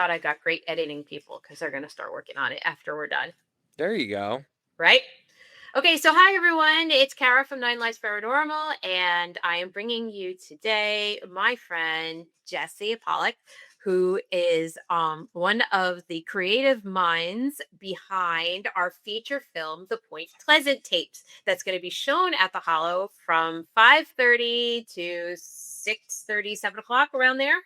out I got great editing people because they're going to start working on it after we're done. There you go. Right? Okay, so hi everyone. It's Cara from Nine Lives Paranormal, and I am bringing you today my friend Jesse Pollack, who is one of the creative minds behind our feature film, The Point Pleasant Tapes, that's going to be shown at the Hollow from 5:30 to 6:30, 7 o'clock around there.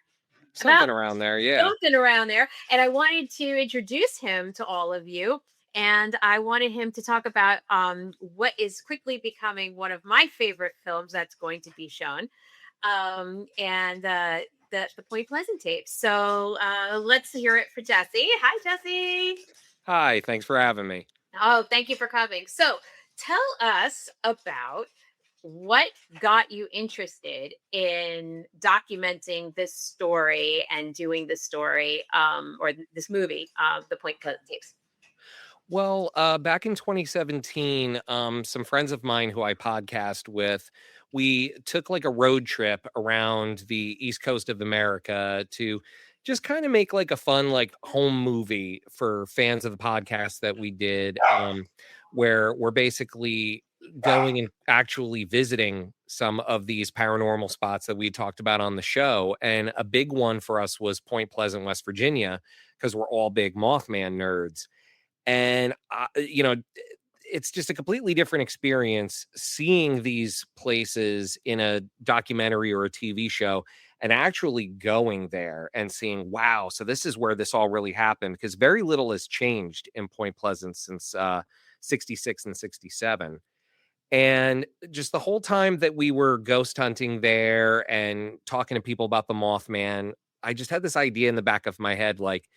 About Something around there, yeah. something around there. And I wanted to introduce him to all of you. And I wanted him to talk about what is quickly becoming one of my favorite films that's going to be shown, and the Point Pleasant tapes. So let's hear it for Jesse. Hi, Jesse. Hi, thanks for having me. Oh, thank you for coming. So tell us about what got you interested in documenting this story and doing this story, or this movie, The Point Pleasant tapes. Well, back in 2017, some friends of mine who I podcast with, we took like a road trip around the East Coast of America to just kind of make like a fun, like home movie for fans of the podcast that we did, where we're basically going and actually visiting some of these paranormal spots that we talked about on the show. And a big one for us was Point Pleasant, West Virginia, because we're all big Mothman nerds. And, it's just a completely different experience seeing these places in a documentary or a TV show and actually going there and seeing, wow, so this is where this all really happened. Because very little has changed in Point Pleasant since 66 and 67. And just the whole time that we were ghost hunting there and talking to people about the Mothman, I just had this idea in the back of my head, like,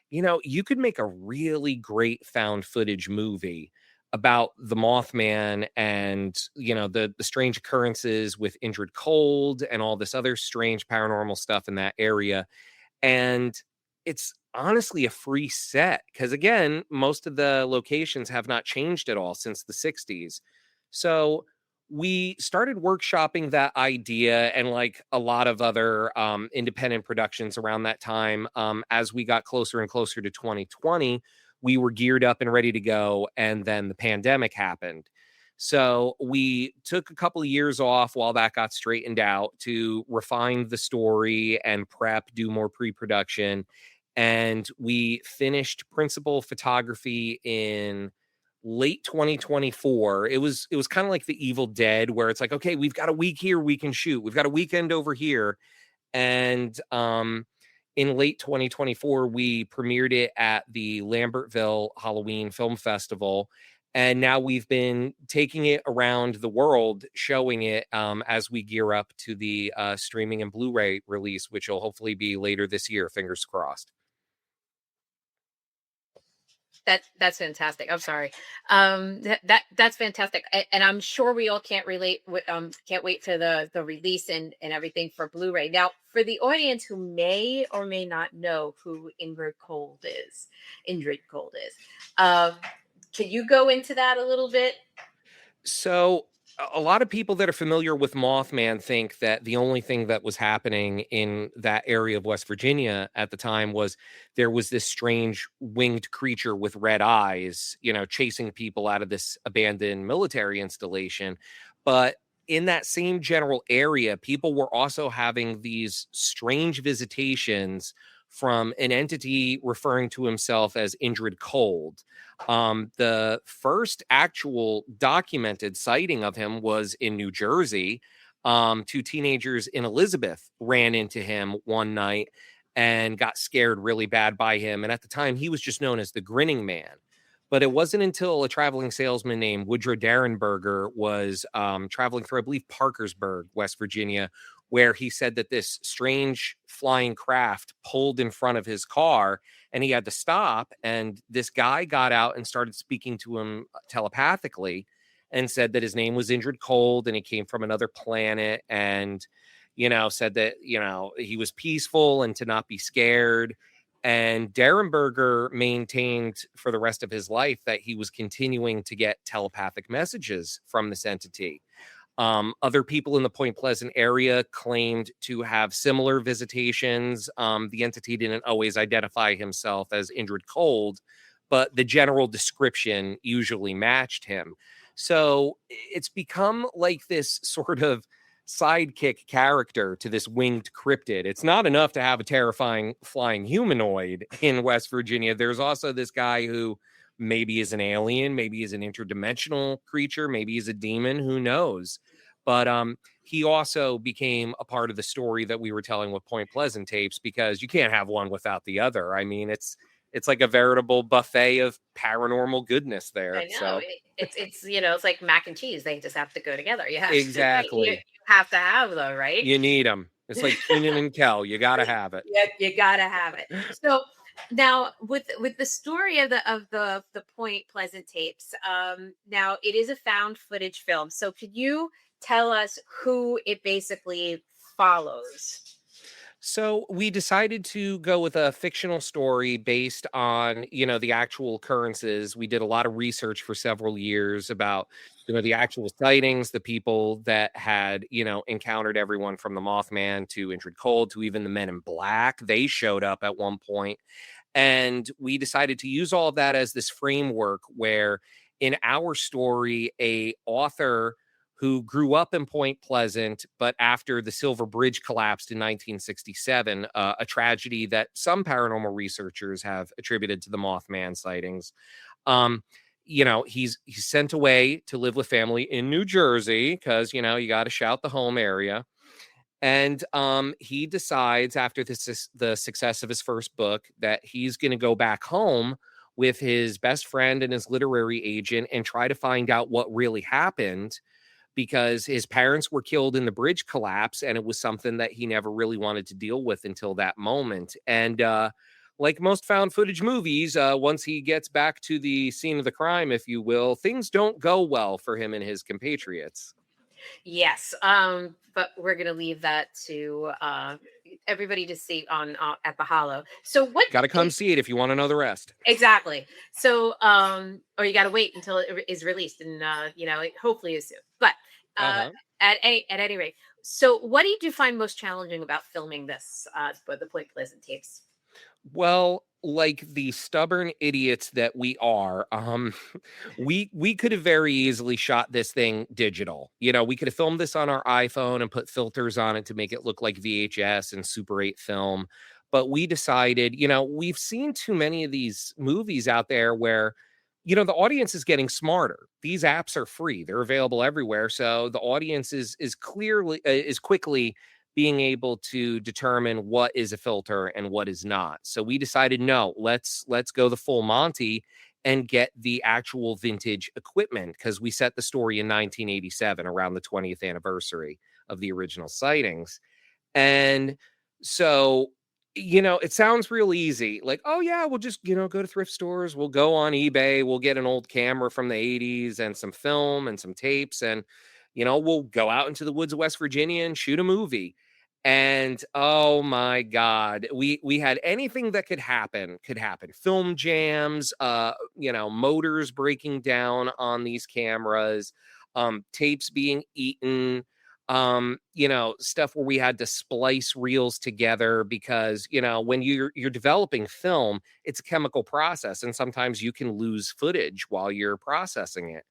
you could make a really great found footage movie about the Mothman and, the strange occurrences with Injured Cold and all this other strange paranormal stuff in that area. And it's honestly a free set because, again, most of the locations have not changed at all since the 60s. So we started workshopping that idea and like a lot of other independent productions around that time. As we got closer and closer to 2020, we were geared up and ready to go. And then the pandemic happened. So we took a couple of years off while that got straightened out to refine the story and prep, do more pre-production. And we finished principal photography in late 2024. It was kind of like the Evil Dead, where it's like, okay, we've got a week here we can shoot. We've got a weekend over here. And in late 2024, we premiered it at the Lambertville Halloween Film Festival. And now we've been taking it around the world, showing it as we gear up to the streaming and Blu-ray release, which will hopefully be later this year, fingers crossed. That's fantastic. I'm sorry. That's fantastic, and I'm sure we all can't relate. Can't wait for the release and everything for Blu-ray. Now, for the audience who may or may not know who Injured Cold is, can you go into that a little bit? So a lot of people that are familiar with Mothman think that the only thing that was happening in that area of West Virginia at the time was there was this strange winged creature with red eyes, chasing people out of this abandoned military installation. But in that same general area, people were also having these strange visitations from an entity referring to himself as Injured Cold. The first actual documented sighting of him was in New Jersey. Two teenagers in Elizabeth ran into him one night and got scared really bad by him. And at the time, he was just known as the Grinning Man. But it wasn't until a traveling salesman named Woodrow Derenberger was traveling through, I believe, Parkersburg, West Virginia, where he said that this strange flying craft pulled in front of his car and he had to stop. And this guy got out and started speaking to him telepathically and said that his name was Injured Cold and he came from another planet and, said that, he was peaceful and to not be scared. And Derenberger maintained for the rest of his life that he was continuing to get telepathic messages from this entity. Other people in the Point Pleasant area claimed to have similar visitations. The entity didn't always identify himself as Indrid Cold, but the general description usually matched him. So it's become like this sort of sidekick character to this winged cryptid. It's not enough to have a terrifying flying humanoid in West Virginia. There's also this guy who maybe is an alien, maybe is an interdimensional creature, maybe he's a demon, who knows? But he also became a part of the story that we were telling with Point Pleasant tapes, because you can't have one without the other. I mean, it's like a veritable buffet of paranormal goodness there. I know. So It's it's like mac and cheese. They just have to go together. You have to you exactly. have to have them, right? You need them. It's like Keenan and Kel. You got to have it. Yeah, you gotta have it. So now with the story of the Point Pleasant tapes, now it is a found footage film. So could you tell us who it basically follows? So we decided to go with a fictional story based on, the actual occurrences. We did a lot of research for several years about, the actual sightings, the people that had, encountered everyone from the Mothman to Indrid Cold to even the Men in Black. They showed up at one point. And we decided to use all of that as this framework where in our story, a author who grew up in Point Pleasant, but after the Silver Bridge collapsed in 1967, a tragedy that some paranormal researchers have attributed to the Mothman sightings. Um, he's sent away to live with family in New Jersey because you got to shout the home area. And he decides after the success of his first book that he's going to go back home with his best friend and his literary agent and try to find out what really happened, because his parents were killed in the bridge collapse and it was something that he never really wanted to deal with until that moment. And like most found footage movies, once he gets back to the scene of the crime, if you will, things don't go well for him and his compatriots. Yes, but we're gonna leave that to everybody to see on at the Hollow. So what Got to come see it if you want to know the rest. exactly? So or you got to wait until it is released, and it hopefully is soon. But uh, Uh-huh. at any rate, so what did you find most challenging about filming this for the Point Pleasant tapes? Well, like the stubborn idiots that we are, we could have very easily shot this thing digital. We could have filmed this on our iPhone and put filters on it to make it look like VHS and Super 8 film. But we decided, we've seen too many of these movies out there where, the audience is getting smarter. These apps are free; they're available everywhere. So the audience is clearly is quickly being able to determine what is a filter and what is not. So we decided, no, let's go the full Monty and get the actual vintage equipment, because we set the story in 1987 around the 20th anniversary of the original sightings. And so, it sounds real easy. Like, oh yeah, we'll just, go to thrift stores, we'll go on eBay, we'll get an old camera from the 80s and some film and some tapes, and we'll go out into the woods of West Virginia and shoot a movie. And oh my God, we had anything that could happen. Film jams, motors breaking down on these cameras, tapes being eaten, stuff where we had to splice reels together because, when you're developing film, it's a chemical process and sometimes you can lose footage while you're processing it.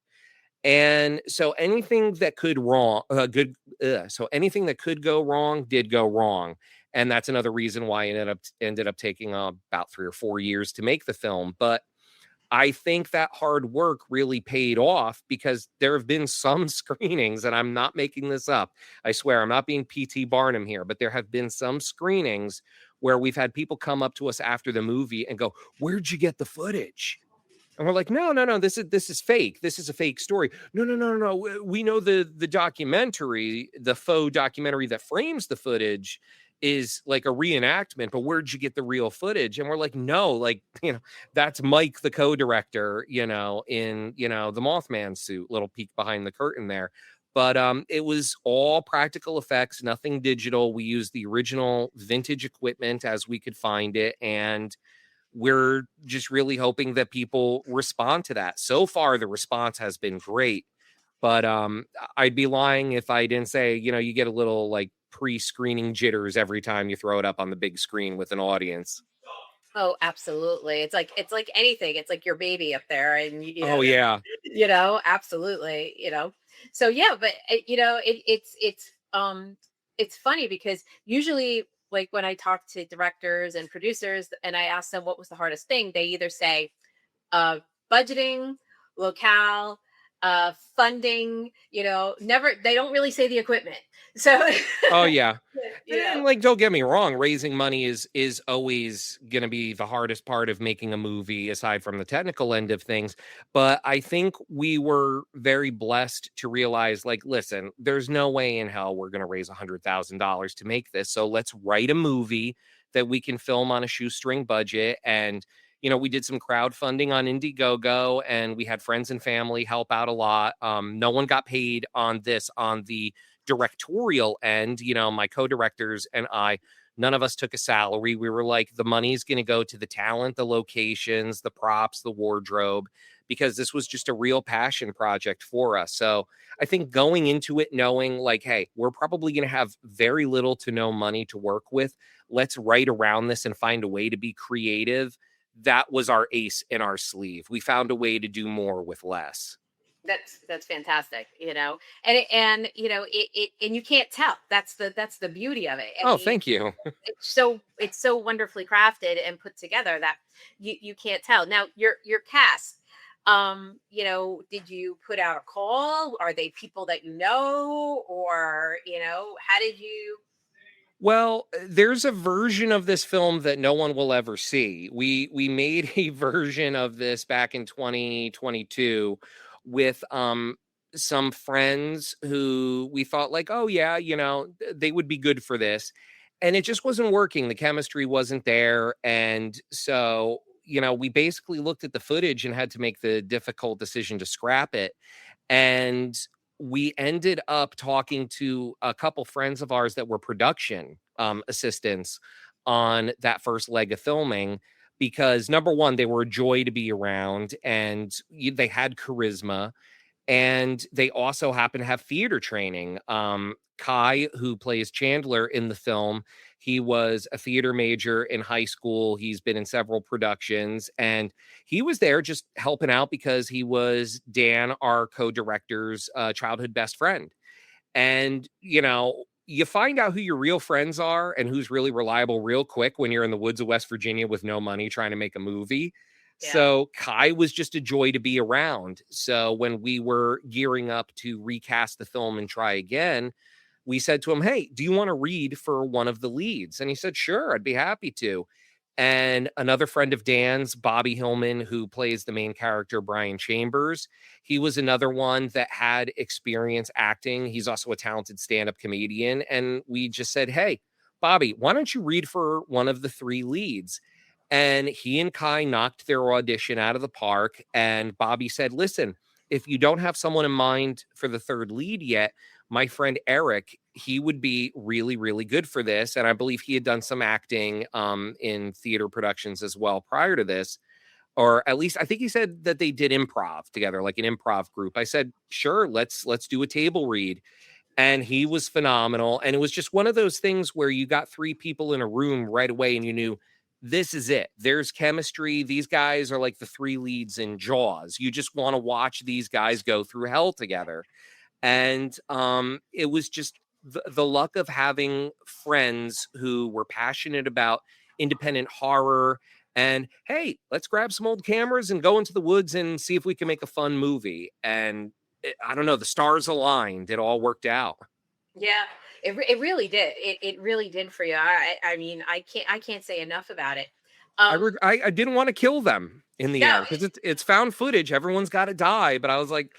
And so anything that could wrong good so anything that could go wrong did go wrong. And that's another reason why it ended up taking about 3 or 4 years to make the film. But I think that hard work really paid off, because there have been some screenings, and I'm not making this up. I swear I'm not being PT Barnum here, but there have been some screenings where we've had people come up to us after the movie and go, "Where'd you get the footage?" And we're like, "No, no, no, this is fake. This is a fake story." "No, no, no, no, no. We know the documentary, the faux documentary that frames the footage is like a reenactment, but where'd you get the real footage?" And we're like, "No, like, that's Mike, the co-director, in, the Mothman suit." Little peek behind the curtain there. But it was all practical effects, nothing digital. We used the original vintage equipment as we could find it, and we're just really hoping that people respond to that. So far, the response has been great. But I'd be lying if I didn't say, you get a little like pre-screening jitters every time you throw it up on the big screen with an audience. Oh, absolutely. It's like anything. It's like your baby up there, and Oh yeah. absolutely, So yeah, but it's funny because usually, like when I talk to directors and producers and I ask them what was the hardest thing, they either say uh budgeting, locale, funding, never, they don't really say the equipment. So Oh yeah. you And know, like don't get me wrong, raising money is always going to be the hardest part of making a movie aside from the technical end of things, but I think we were very blessed to realize like listen, there's no way in hell we're going to raise $100,000 to make this. So let's write a movie that we can film on a shoestring budget. And we did some crowdfunding on Indiegogo, and we had friends and family help out a lot. No one got paid on this on the directorial end. My co-directors and I, none of us took a salary. We were like, the money's going to go to the talent, the locations, the props, the wardrobe, because this was just a real passion project for us. So I think going into it knowing like, hey, we're probably going to have very little to no money to work with. Let's write around this and find a way to be creative. That was our ace in our sleeve. We found a way to do more with less. that's fantastic, and and you can't tell. That's the beauty of it. I Oh, mean, thank you. it's so wonderfully crafted and put together that you can't tell. Now your cast, did you put out a call? Are they people that you know, or how did you? Well, there's a version of this film that no one will ever see. We made a version of this back in 2022 with some friends who we thought like, "Oh yeah, they would be good for this." And it just wasn't working. The chemistry wasn't there, and so, we basically looked at the footage and had to make the difficult decision to scrap it. And we ended up talking to a couple friends of ours that were production assistants on that first leg of filming, because number one, they were a joy to be around, and they had charisma, and they also happen to have theater training. Kai, who plays Chandler in the film, he was a theater major in high school. He's been in several productions, and he was there just helping out because he was Dan, our co-director's childhood best friend. And you find out who your real friends are and who's really reliable real quick when you're in the woods of West Virginia with no money trying to make a movie. Yeah. So Kai was just a joy to be around. So when we were gearing up to recast the film and try again, we said to him, "Hey, do you want to read for one of the leads?" And he said, "Sure, I'd be happy to." And another friend of Dan's, Bobby Hillman, who plays the main character, Brian Chambers, he was another one that had experience acting. He's also a talented stand up comedian. And we just said, "Hey, Bobby, why don't you read for one of the three leads?" And he and Kai knocked their audition out of the park. And Bobby said, "Listen, if you don't have someone in mind for the third lead yet, my friend Eric, he would be really, really good for this." And I believe he had done some acting in theater productions as well prior to this. Or at least I think he said that they did improv together, like an improv group. I said, "Sure, let's do a table read." And he was phenomenal. And it was just one of those things where you got three people in a room right away and you knew this is it. There's chemistry. These guys are like the three leads in Jaws. You just want to watch these guys go through hell together. And it was just the luck of having friends who were passionate about independent horror. And hey, let's grab some old cameras and go into the woods and see if we can make a fun movie. And I don't know, the stars aligned. It all worked out. Yeah, it really did. It really did for you. I mean, I can't say enough about it. Um, I didn't want to kill them in the no, end because it's found footage. Everyone's got to die, but I was like,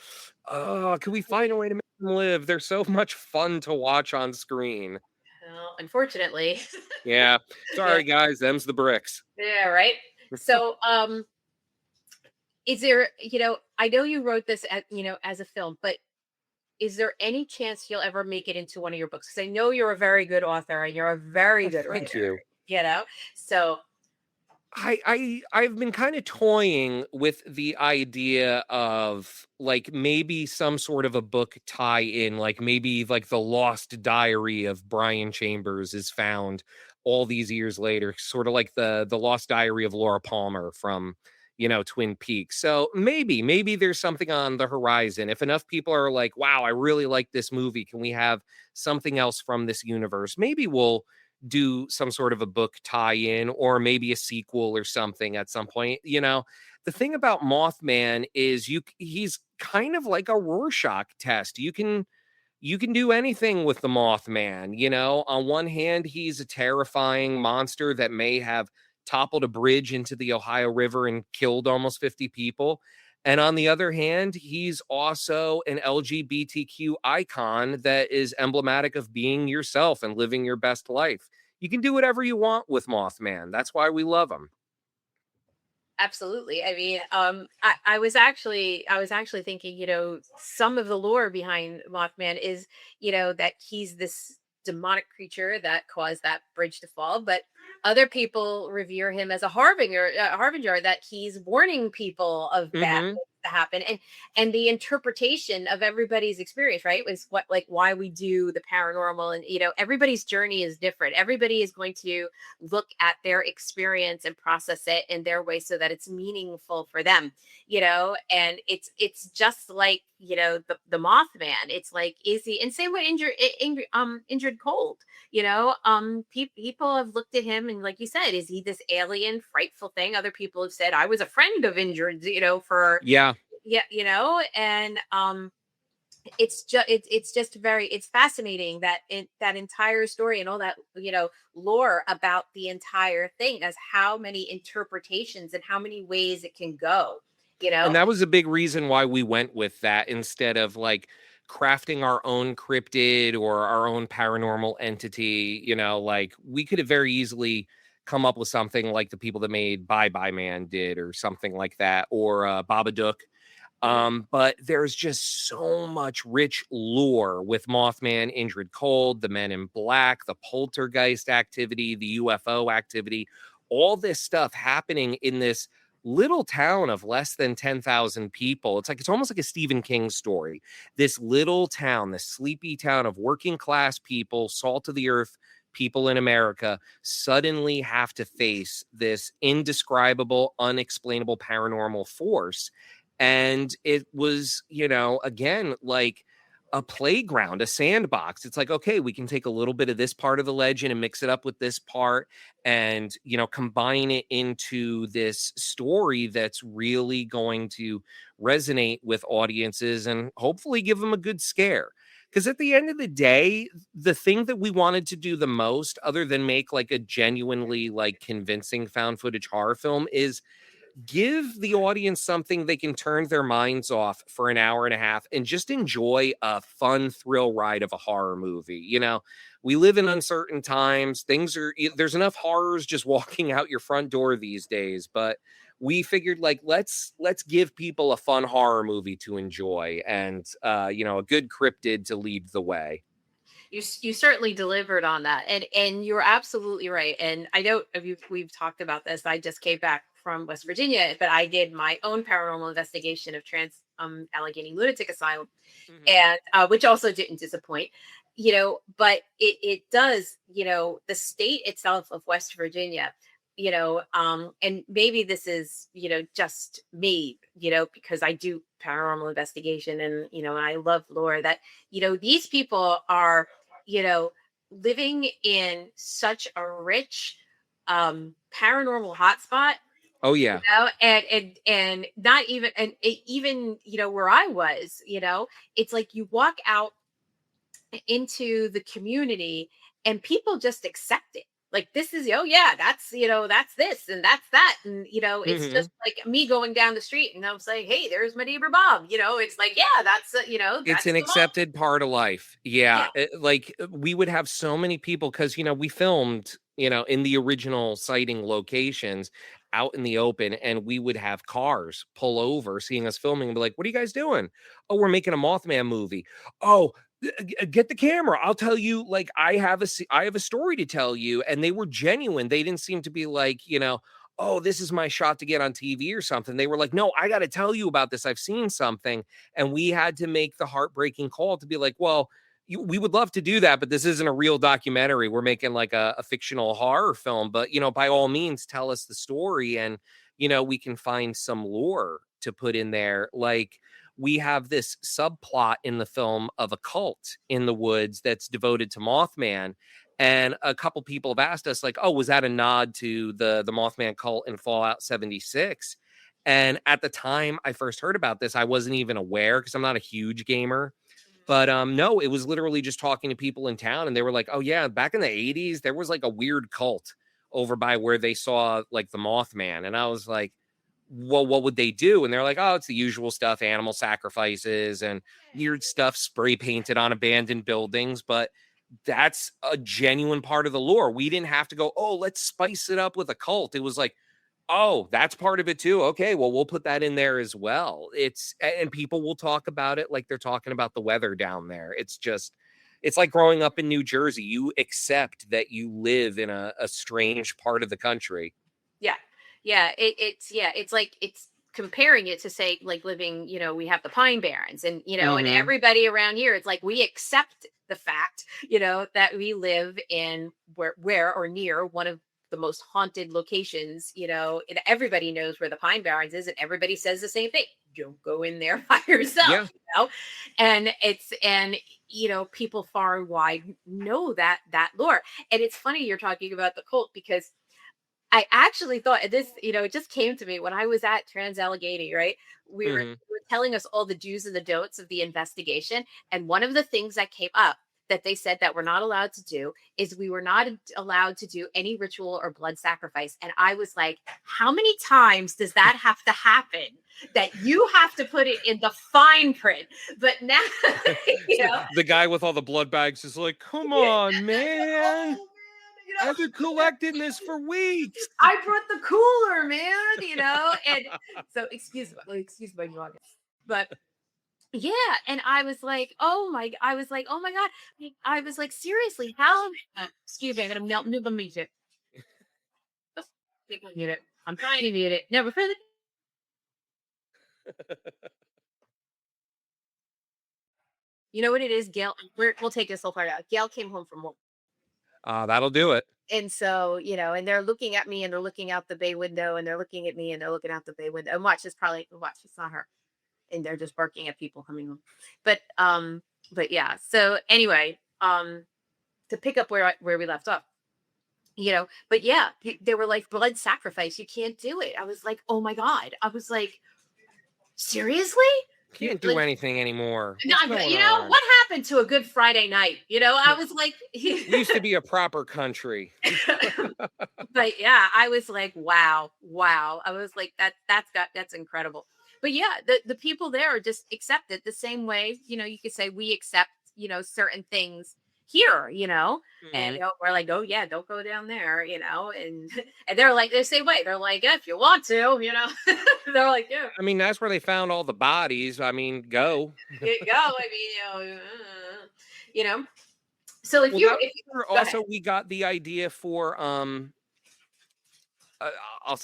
oh, can we find a way to make them live? They're so much fun to watch on screen. well, unfortunately, Yeah, yeah, sorry guys, them's the bricks. yeah, right. So, is there, I know you wrote this as a film, but is there any chance you'll ever make it into one of your books? Because I know you're a very good author and you're a very Oh, good thank writer. you. You know, so I've been kind of toying with the idea of like maybe some sort of a book tie-in, like maybe like the lost diary of Brian Chambers is found all these years later, sort of like the lost diary of Laura Palmer from, Twin Peaks. So maybe there's something on the horizon. If enough people are like, wow, I really like this movie. Can we have something else from this universe? Maybe we'll do some sort of a book tie-in or maybe a sequel or something at some point. The thing about Mothman is he's kind of like a Rorschach test. You can do anything with the Mothman. On one hand, he's a terrifying monster that may have toppled a bridge into the Ohio River and killed almost 50 people. And on the other hand, he's also an LGBTQ icon that is emblematic of being yourself and living your best life. You can do whatever you want with Mothman. That's why we love him. Absolutely. I mean, I was actually thinking, some of the lore behind Mothman is, that he's this demonic creature that caused that bridge to fall, but other people revere him as a harbinger that he's warning people of bad Mhm. things to happen. And the interpretation of everybody's experience, right, was what, like, why we do the paranormal. And everybody's journey is different. Everybody is going to look at their experience and process it in their way so that it's meaningful for them. And it's just like, the Mothman. It's like, is he, and same with injured cold. People have looked at him, and like you said, is he this alien frightful thing? Other people have said, I was a friend of injured, for, Yeah. yeah, and it's just very, it's fascinating that that entire story and all that, lore about the entire thing, as how many interpretations and how many ways it can go, you And know that was a big reason why we went with that instead of like crafting our own cryptid or our own paranormal entity. Like we could have very easily come up with something like the people that made Bye Bye Man did or something like that, or Babadook. Mhm. But there's just so much rich lore with Mothman, Injured Cold, the Men in Black, the poltergeist activity, the UFO activity, all this stuff happening in this little town of less than 10,000 people. It's almost like a Stephen King story. This little town, this sleepy town of working class people, salt of the earth people in America, suddenly have to face this indescribable, unexplainable paranormal force. And it was, again, like a playground, a sandbox. It's like, okay, we can take a little bit of this part of the legend and mix it up with this part and, combine it into this story that's really going to resonate with audiences and hopefully give them a good scare. Because at the end of the day, the thing that we wanted to do the most, other than make like a genuinely like convincing found footage horror film, is give the audience something they can turn their minds off for an hour and a half and just enjoy a fun thrill ride of a horror movie. We live in uncertain times. There's enough horrors just walking out your front door these days, but we figured like let's give people a fun horror movie to enjoy and a good cryptid to lead the way. You certainly delivered on that, and you're absolutely right. And I know we've talked about this. I just came back from West Virginia, but I did my own paranormal investigation of trans Allegheny Lunatic Asylum, Mhm. and which also didn't disappoint. But it does, the state itself of West Virginia, and maybe this is, just me, because I do paranormal investigation, and I love lore, that these people are, you know living in such a rich paranormal hotspot, Oh yeah. and not even, and even, where I was, it's like you walk out into the community and people just accept it, like, this is, oh yeah, that's this and that's that, and it's Mhm. just like me going down the street and I'm saying, hey, there's my neighbor Bob. It's like, yeah, that's It's that's an the mom. accepted part of life. Yeah. Yeah, we would have so many people because we filmed, in the original sighting locations out in the open, and we would have cars pull over seeing us filming and be like, "What are you guys doing?" "Oh, we're making a Mothman movie." "Oh, get the camera. I'll tell you, like, I have a story to tell you." And they were genuine. They didn't seem to be like, oh, this is my shot to get on TV or something. They were like, no, I got to tell you about this. I've seen something. And we had to make the heartbreaking call to be like, well, we would love to do that, but this isn't a real documentary. We're making like a fictional horror film, but, by all means, tell us the story. And, we can find some lore to put in there. Like, we have this subplot in the film of a cult in the woods that's devoted to Mothman, and a couple people have asked us, like, oh, was that a nod to the Mothman cult in Fallout 76? And at the time I first heard about this, I wasn't even aware because I'm not a huge gamer. But no, it was literally just talking to people in town, and they were like, oh yeah, back in the 80s, there was like a weird cult over by where they saw like the Mothman. And I was like, well, what would they do? And they're like, oh, it's the usual stuff, animal sacrifices and weird stuff spray painted on abandoned buildings. But that's a genuine part of the lore. We didn't have to go, oh, let's spice it up with a cult. It was like, oh, that's part of it too. Okay, well, we'll put that in there as well. And people will talk about it like they're talking about the weather down there. It's like growing up in New Jersey. You accept that you live in a strange part of the country. Yeah. Yeah. It's like it's comparing it to say like living, we have the Pine Barrens and and Hmm. everybody around here, it's like we accept the fact, that we live in where or near one of the most haunted locations, and everybody knows where the Pine Barrens is, and everybody says the same thing. Don't go in there by yourself, Yeah. and people far and wide know that lore. And it's funny you're talking about the cult because I actually thought and this, it just came to me when I was at Trans Allegheny, right? Hmm. We were telling us all the do's and the don'ts of the investigation. And one of the things that came up that they said that we're not allowed to do is we were not allowed to do any ritual or blood sacrifice. And I was like, how many times does that have to happen that you have to put it in the fine print? But now, you know, The guy with all the blood bags is like, come on, man. oh man, I've been collecting this for weeks. I brought the cooler, man, and so excuse my dog. But yeah, and I was like, oh my God. I was like, seriously, how excuse me, I'm gonna mute it. Oh, mute it. I'm trying to mute it. No, before the you know what it is, Gail. We'll take this whole part out. Gail came home from work. That'll do it. And so, and they're looking at me and they're looking out the bay window and they're looking at me and they're looking out the bay window. And watch, it's not her. And they're just barking at people coming home. But yeah. So anyway, to pick up where we left off, but yeah, they were like blood sacrifice. You can't do it. I was like, oh my God. I was like, seriously? You Can't do like anything anymore. no, What's going on? what happened to a good Friday night? I was like, We used to be a proper country. but yeah, I was like, wow, wow. I was like, that's incredible. But yeah, the people there are just accept it the same way, you could say we accept, certain things here, and Mhm. we're like, oh yeah, don't go down there, and and they're like the same way. They're like, if you want to, they're like, yeah, I mean, that's where they found all the bodies. I mean, go. go. I mean, you know. So Well, that if you was where go ahead. also we got the idea for uh,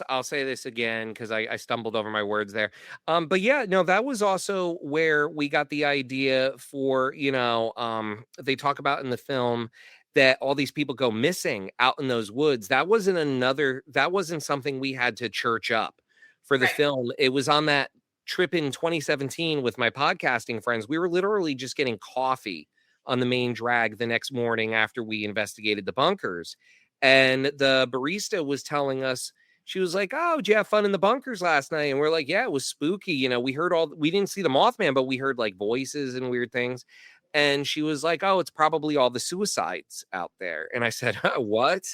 I'll say this again because I stumbled over my words there. But yeah, no, that was also where we got the idea for, they talk about in the film that all these people go missing out in those woods. That wasn't something we had to church up for the Right. film. It was on that trip in 2017 with my podcasting friends. We were literally just getting coffee on the main drag the next morning after we investigated the bunkers. And the barista was telling us, she was like, oh, did you have fun in the bunkers last night? And we're like, yeah, it was spooky. We didn't see the Mothman, but we heard like voices and weird things. And she was like, oh, it's probably all the suicides out there. And I said, what?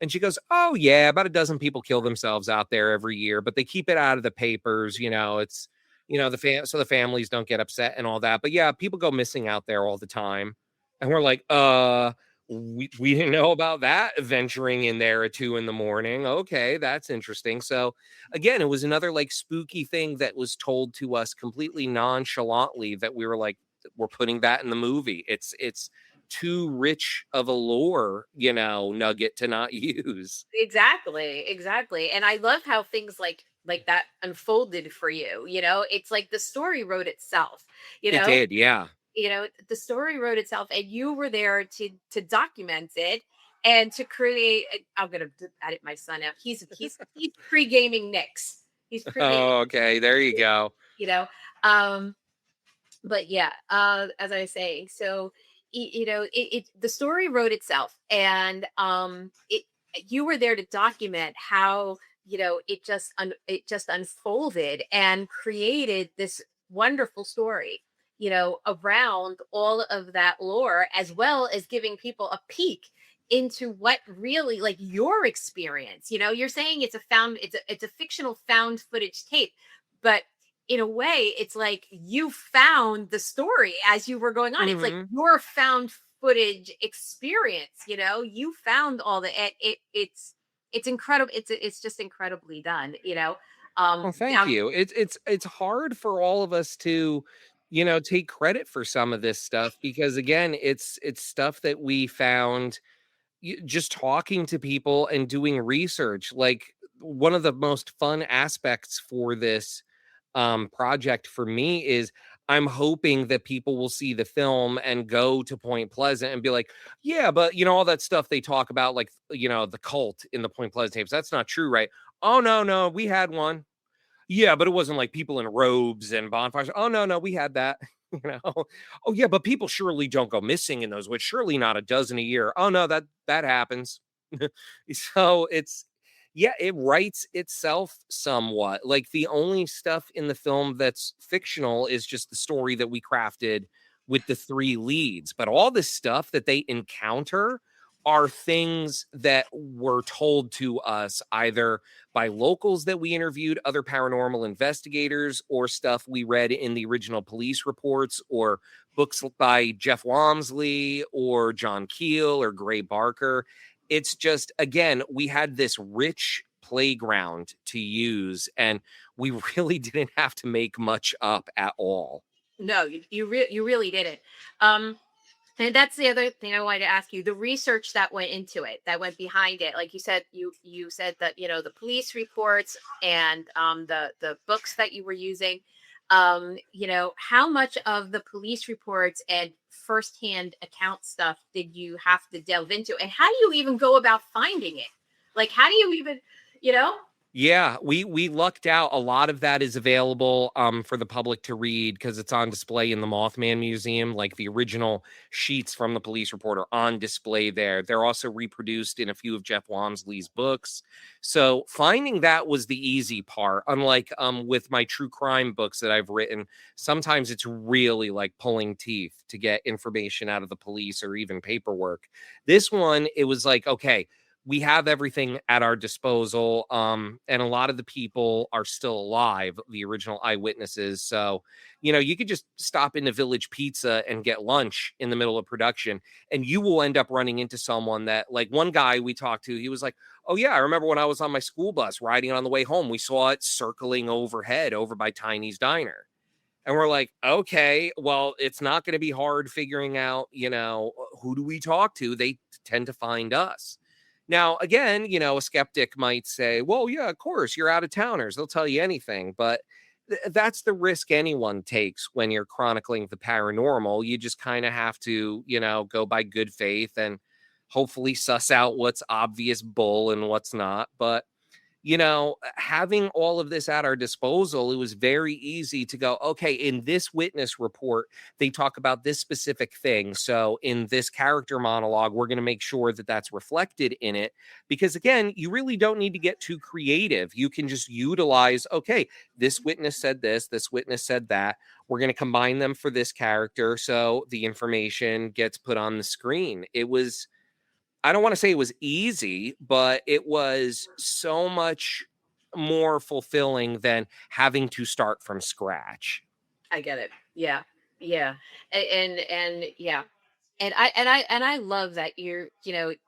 And she goes, oh, yeah, about a dozen people kill themselves out there every year, but they keep it out of the papers. It's, so the families don't get upset and all that. But yeah, people go missing out there all the time. And we're like, we didn't know about that venturing in there at 2 in the morning. Okay, that's interesting. So again, it was another like spooky thing that was told to us completely nonchalantly that we were like, we're putting that in the movie. It's too rich of a lore, nugget to not use. Exactly, exactly. And I love how things like that unfolded for you, you know? It's like the story wrote itself, you It know? did, yeah. The story wrote itself and you were there to document it and to create I'm going to edit my son out. He's pre-gaming Knicks. He's pre-gaming, Oh, okay, there you go. you know. Um but yeah, as I was saying, so the story wrote itself, and it you were there to document how it just unfolded and created this wonderful story, around all of that lore, as well as giving people a peek into what really like your experience. You're saying it's a fictional found footage tape, but in a way, it's like you found the story as you were going on. It's like Mhm. your found footage experience. You found all it's incredible. It's just incredibly done. Well, thank Down. you. It's hard for all of us to, take credit for some of this stuff because again, it's stuff that we found just talking to people and doing research. Like one of the most fun aspects for this project for me is I'm hoping that people will see the film and go to Point Pleasant and be like, yeah, but all that stuff they talk about, like, the cult in the Point Pleasant tapes, that's not true, right? Oh, no, no, we had one. Yeah, but it wasn't like people in robes and bonfires. Oh, no, no, we had that. You know. Oh, yeah, but people surely don't go missing in those woods. Surely not a dozen a year. Oh no, that happens. So yeah, it writes itself somewhat. Like the only stuff in the film that's fictional is just the story that we crafted with the three leads. But all this stuff that they encounter are things that were told to us either by locals that we interviewed, other paranormal investigators, or stuff we read in the original police reports, or books by Jeff Walmsley or John Keel or Gray Barker. It's just, again, we had this rich playground to use, and we really didn't have to make much up at all. No, you really did it. Um, And that's the other thing I wanted to ask you, the research that went into it, that went behind it. Like you said, you said that, the police reports and the books that you were using, how much of the police reports and firsthand account stuff did you have to delve into? And how do you even go about finding it? Like how do you even, you know? Yeah, we lucked out. A lot of that is available for the public to read because it's on display in the Mothman Museum. Like the original sheets from the police report are on display there. They're also reproduced in a few of Jeff Walmsley's books. So finding that was the easy part. Unlike with my true crime books that I've written, sometimes it's really like pulling teeth to get information out of the police or even paperwork. This one, it was like, okay, we have everything at our disposal. And a lot of the people are still alive, the original eyewitnesses. So, you could just stop into Village Pizza and get lunch in the middle of production, and you will end up running into someone that, like one guy we talked to, he was like, oh, yeah, I remember when I was on my school bus riding on the way home, we saw it circling overhead over by Tiny's Diner. And we're like, okay, well, it's not going to be hard figuring out, who do we talk to? They tend to find us. Now, again, a skeptic might say, well, yeah, of course, you're out of towners. They'll tell you anything. But that's the risk anyone takes when you're chronicling the paranormal. You just kind of have to, go by good faith and hopefully suss out what's obvious bull and what's not. But having all of this at our disposal, it was very easy to go, okay, in this witness report, they talk about this specific thing. So in this character monologue, we're going to make sure that that's reflected in it. Because again, you really don't need to get too creative. You can just utilize, okay, this witness said this witness said that. We're going to combine them for this character. So the information gets put on the screen. It was, I don't want to say it was easy, but it was so much more fulfilling than having to start from scratch. I get it. Yeah. Yeah. And yeah. And I love that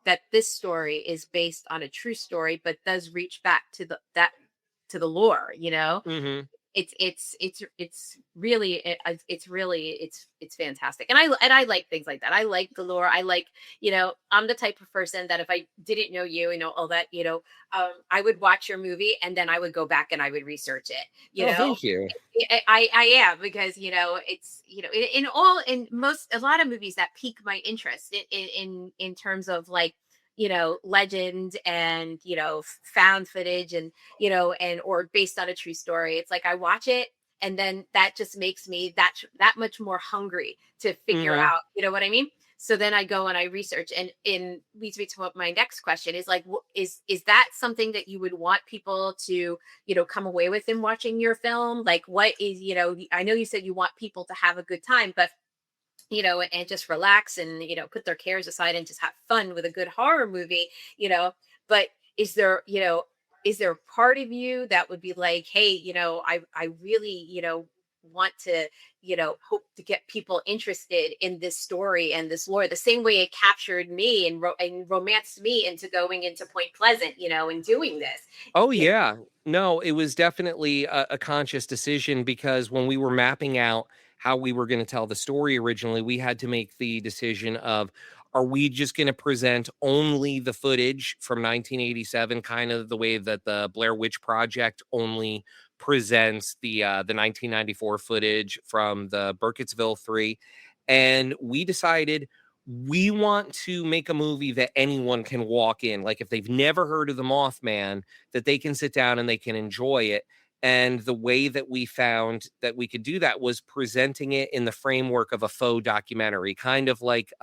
that this story is based on a true story, but does reach back to the lore. Mhm. it's really it's fantastic, and I like things like that. I like the lore. I like, I'm the type of person that if I didn't know you, all that, I would watch your movie and then I would go back and I would research it. you Oh, know thank you. I am, because it's, in most a lot of movies that pique my interest in terms of, like, legend, and found footage, and and or based on a true story. It's like I watch it, and then that just makes me that much more hungry to figure Mhm. out, what I mean. So then I go and I research, and in leads me to what my next question is, like, is that something that you would want people to, come away with in watching your film? Like, what is, I know you said you want people to have a good time, but, and just relax, and, put their cares aside and just have fun with a good horror movie, you know. But is there, is there a part of you that would be like, hey, I really, want to, hope to get people interested in this story and this lore, the same way it captured me and, and romanced me into going into Point Pleasant, and doing this. Oh, Yeah. yeah. No, it was definitely a conscious decision because when we were mapping out how we were gonna tell the story originally, we had to make the decision of, are we just gonna present only the footage from 1987, kind of the way that the Blair Witch Project only presents the 1994 footage from the Burkittsville 3, and we decided we want to make a movie that anyone can walk in, like, if they've never heard of the Mothman, that they can sit down and they can enjoy it. And the way that we found that we could do that was presenting it in the framework of a faux documentary, kind of like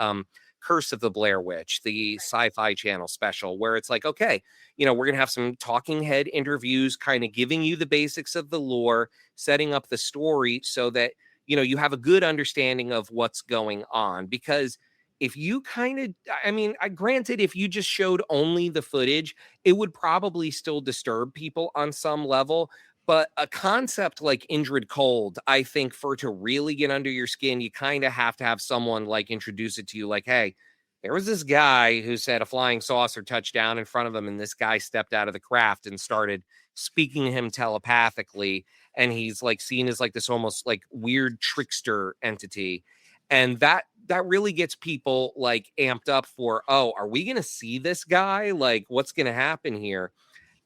Curse of the Blair Witch, the Sci-Fi Channel special, where it's like, okay, we're gonna have some talking head interviews, kind of giving you the basics of the lore, setting up the story so that you have a good understanding of what's going on. Because if you kind of, I mean, granted, if you just showed only the footage, it would probably still disturb people on some level. But a concept like Indrid Cold, I think for it to really get under your skin, you kind of have to have someone like introduce it to you, like, hey, there was this guy who said a flying saucer touched down in front of him, and this guy stepped out of the craft and started speaking to him telepathically. And he's like seen as like this almost like weird trickster entity. And that really gets people like amped up for, oh, are we going to see this guy? Like, what's going to happen here?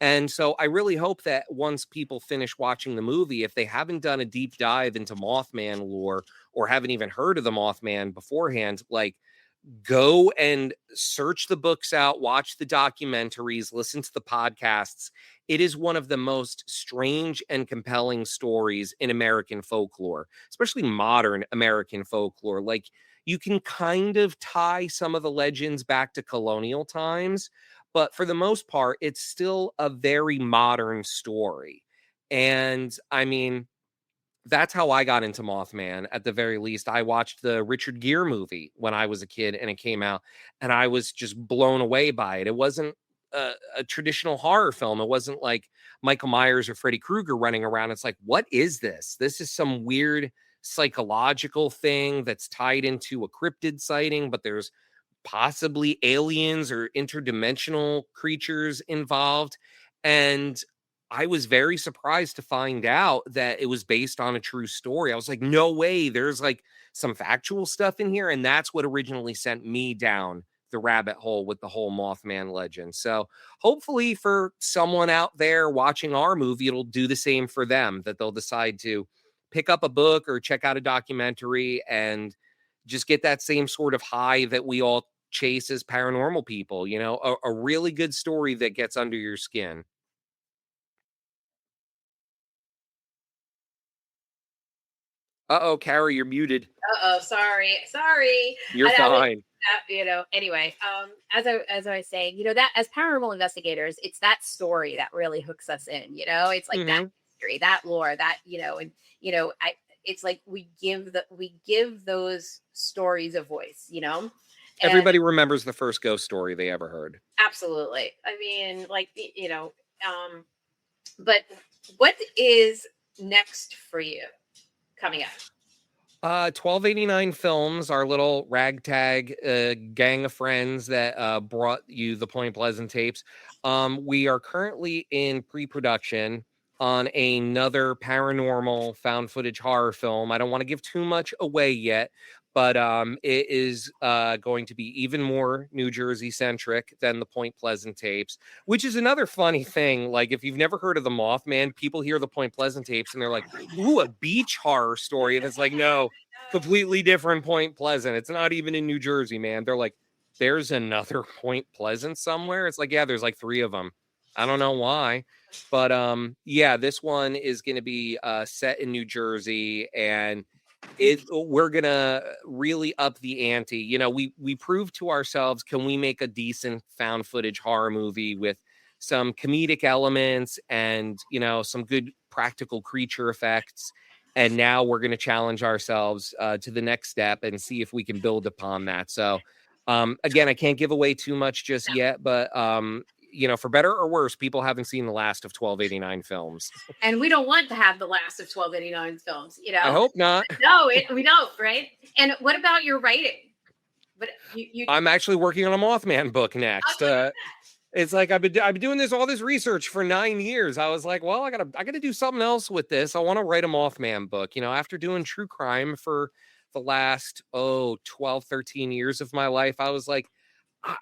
And so I really hope that once people finish watching the movie, if they haven't done a deep dive into Mothman lore or haven't even heard of the Mothman beforehand, like, go and search the books out, watch the documentaries, listen to the podcasts. It is one of the most strange and compelling stories in American folklore, especially modern American folklore. Like, you can kind of tie some of the legends back to colonial times, but for the most part, it's still a very modern story. And I mean, that's how I got into Mothman. At the very least, I watched the Richard Gere movie when I was a kid and it came out, and I was just blown away by it. It wasn't a traditional horror film. It wasn't like Michael Myers or Freddy Krueger running around. It's like, what is this? This is some weird psychological thing that's tied into a cryptid sighting, but there's possibly aliens or interdimensional creatures involved. And I was very surprised to find out that it was based on a true story. I was like, no way, there's like some factual stuff in here. And that's what originally sent me down the rabbit hole with the whole Mothman legend. So hopefully, for someone out there watching our movie, it'll do the same for them, that they'll decide to pick up a book or check out a documentary and just get that same sort of high that we all chase as paranormal people, a really good story that gets under your skin. Uh-oh, Carrie, you're muted. Uh-oh, sorry. You're I was, fine. anyway, as I was saying, that as paranormal investigators, it's that story that really hooks us in. It's like that Mhm. history, that lore, that, and I it's like we give those stories a voice, and Everybody remembers the first ghost story they ever heard. absolutely. I mean, like, um, but what is next for you coming up? 1289 Films, our little ragtag gang of friends that brought you the Point Pleasant tapes. We are currently in pre-production on another paranormal found footage horror film. I don't want to give too much away yet, but it is going to be even more New Jersey centric than the Point Pleasant tapes, which is another funny thing. Like, if you've never heard of the Mothman, people hear the Point Pleasant tapes and they're like, "Ooh, a beach horror story," and it's like, no, completely different Point Pleasant. It's not even in New Jersey, man. They're like, "There's another Point Pleasant somewhere." It's like, yeah, there's like three of them. I don't know why. But yeah, this one is going to be set in New Jersey, and we're going to really up the ante. You know, we proved to ourselves, can we make a decent found footage horror movie with some comedic elements and, you know, some good practical creature effects. And now we're going to challenge ourselves to the next step and see if we can build upon that. So again, I can't give away too much just No. yet, but you know, for better or worse, people haven't seen the last of 1289 films. And we don't want to have the last of 1289 films, you I know? hope not. No, we don't, right? And what about your writing? But you I'm actually working on a Mothman book next. look at It's like I've been doing all this research for 9 years. I was like, well, I gotta do something else with this. I want to write a Mothman book. You know, after doing true crime for the last 12, 13 years of my life, I was like,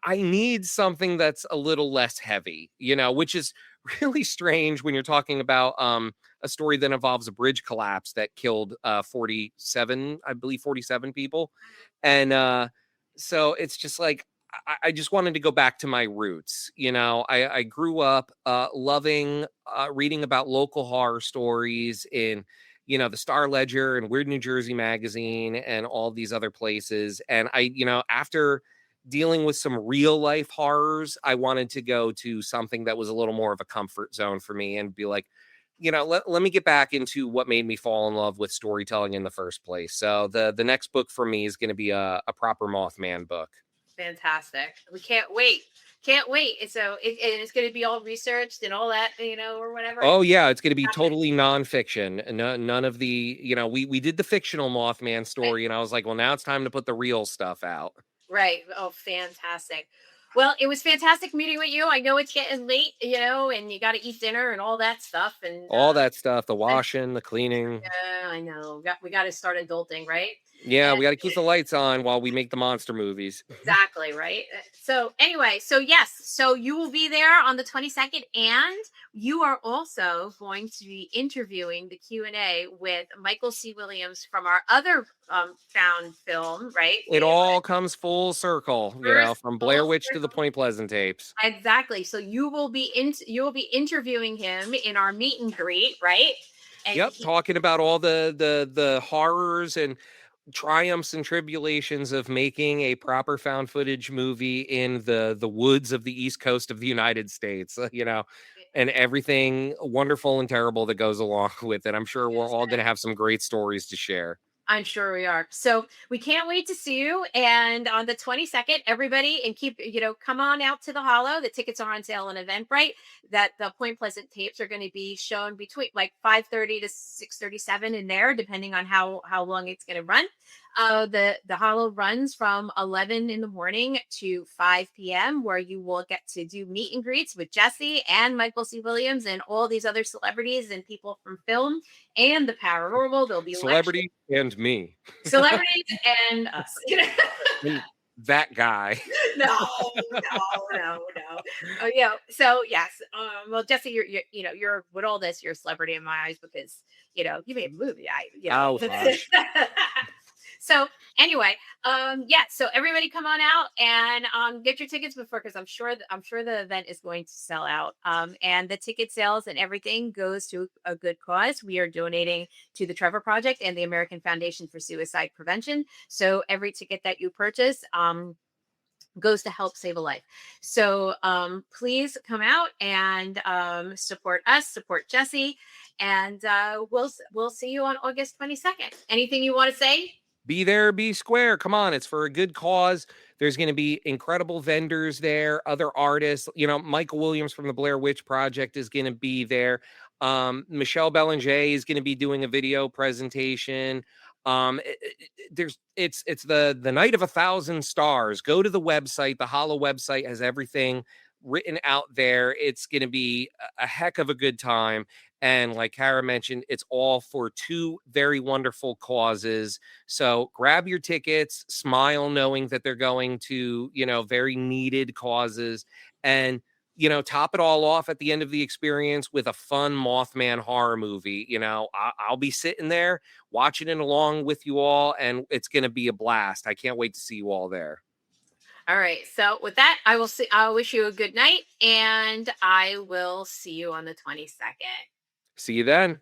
I need something that's a little less heavy, you know, which is really strange when you're talking about a story that involves a bridge collapse that killed 47, I believe 47 people. And so it's just like I just wanted to go back to my roots. You know, I grew up loving reading about local horror stories in, you know, the Star Ledger and Weird New Jersey magazine and all these other places. And you know, after dealing with some real life horrors, I wanted to go to something that was a little more of a comfort zone for me and be like, you know, let me get back into what made me fall in love with storytelling in the first place. So the next book for me is going to be a proper Mothman book. fantastic. We can't wait. Can't wait. And so and it's going to be all researched and all that, you know, or whatever. Oh yeah, it's going to be totally nonfiction. None of the, you know, we did the fictional Mothman Right. story, and I was like, well, now it's time to put the real stuff out. Right. Oh, fantastic. Well, it was fantastic meeting with you. I know it's getting late, you know, and you got to eat dinner and all that stuff. And All that stuff, the I, washing, the cleaning. yeah, I know. We got to start adulting, right? Yeah, And we got to keep the lights on while we make the monster movies. exactly, right? So anyway, so yes, so you will be there on the 22nd, and you are also going to be interviewing the Q&A with Michael C. Williams from our other found film, right? It all comes full circle, you know, First from full Blair Witch to the circle. Point Pleasant tapes. Exactly. So you will be interviewing him in our meet and greet, right? And Yep, talking about all the horrors and triumphs and tribulations of making a proper found footage movie in the woods of the East Coast of the United States, you know, and everything wonderful and terrible that goes along with it. I'm sure we're all going to have some great stories to share. I'm sure we are. So we can't wait to see you. And on the 22nd, everybody, and keep, you know, come on out to the Hollow. The tickets are on sale on Eventbrite. That the Point Pleasant tapes are going to be shown between like 5:30 to 6:37 in there, depending on how long it's going to run. The Hollow runs from 11 in the morning to 5 p.m., where you will get to do meet and greets with Jesse and Michael C. Williams and all these other celebrities and people from film and the paranormal. There'll be lectures, Celebrity and me. celebrities, and us. And that guy. No, no, no, no. Oh, yeah. So yes. Well, Jesse, you're you know you're with all this, you're a celebrity in my eyes because you know you made a movie. Oh, hush. So anyway, yeah. So everybody, come on out and get your tickets before, because I'm sure the event is going to sell out. And the ticket sales and everything goes to a good cause. We are donating to the Trevor Project and the American Foundation for Suicide Prevention. So every ticket that you purchase, goes to help save a life. So please come out and support us, support Jesse, and we'll see you on August 22nd. Anything you want to say? Be there, be square. Come on, it's for a good cause. There's going to be incredible vendors there, other artists. You know, Michael Williams from the Blair Witch Project is going to be there. Michelle Belanger is going to be doing a video presentation. It's the night of 1,000 stars. Go to the website. The Hollow website has everything written out there. It's going to be a heck of a good time. And like Kara mentioned, it's all for two very wonderful causes. So grab your tickets, smile knowing that they're going to, very needed causes. And top it all off at the end of the experience with a fun Mothman horror movie. I'll be sitting there watching it along with you all, and it's going to be a blast. I can't wait to see you all there. All right. So with that, I'll wish you a good night and I will see you on the 22nd. See you then.